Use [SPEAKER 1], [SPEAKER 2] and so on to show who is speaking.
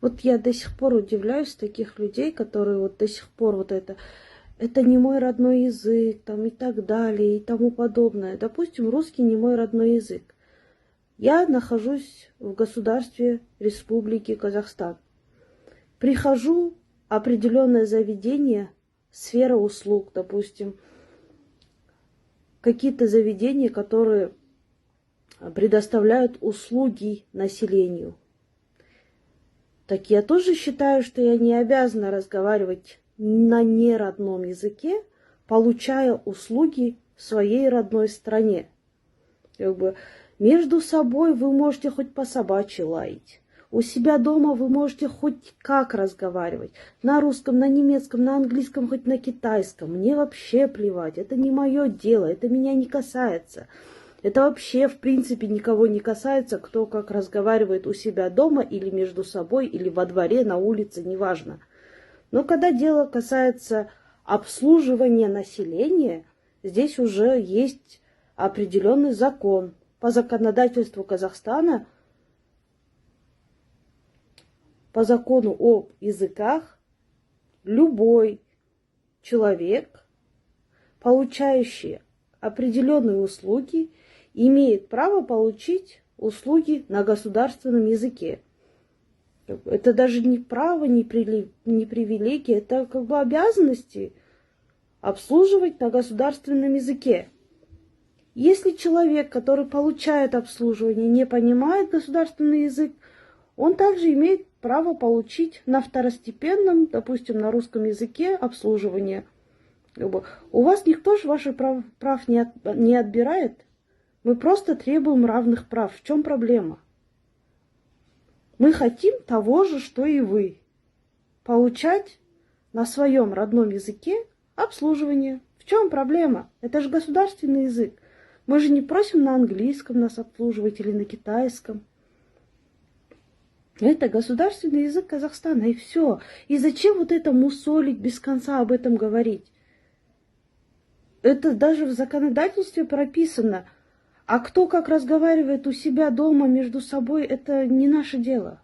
[SPEAKER 1] Вот я до сих пор удивляюсь таких людей, которые вот до сих пор вот это не мой родной язык, там и так далее, и тому подобное. Допустим, русский не мой родной язык. Я нахожусь в государстве Республики Казахстан. Прихожу в определенное заведение, сфера услуг, допустим, какие-то заведения, которые предоставляют услуги населению. Так я тоже считаю, что я не обязана разговаривать на неродном языке, получая услуги в своей родной стране. Как бы между собой вы можете хоть по собачьи лаять. У себя дома вы можете хоть как разговаривать. На русском, на немецком, на английском, хоть на китайском. Мне вообще плевать. Это не мое дело, это меня не касается. Это вообще, в принципе, никого не касается, кто как разговаривает у себя дома или между собой, или во дворе, на улице, неважно. Но когда дело касается обслуживания населения, здесь уже есть определенный закон. По законодательству Казахстана, по закону о языках, любой человек, получающий определенные услуги, имеет право получить услуги на государственном языке. Это даже не право, не привилегия, это как бы обязанности обслуживать на государственном языке. Если человек, который получает обслуживание, не понимает государственный язык, он также имеет право получить на второстепенном, допустим, на русском языке обслуживание. У вас никто же ваших прав не отбирает. Мы просто требуем равных прав. В чем проблема? Мы хотим того же, что и вы. Получать на своем родном языке обслуживание. В чем проблема? Это же государственный язык. Мы же не просим на английском нас обслуживать или на китайском. Это государственный язык Казахстана, и все. И зачем вот это мусолить, без конца об этом говорить? Это даже в законодательстве прописано. А кто как разговаривает у себя дома между собой, это не наше дело.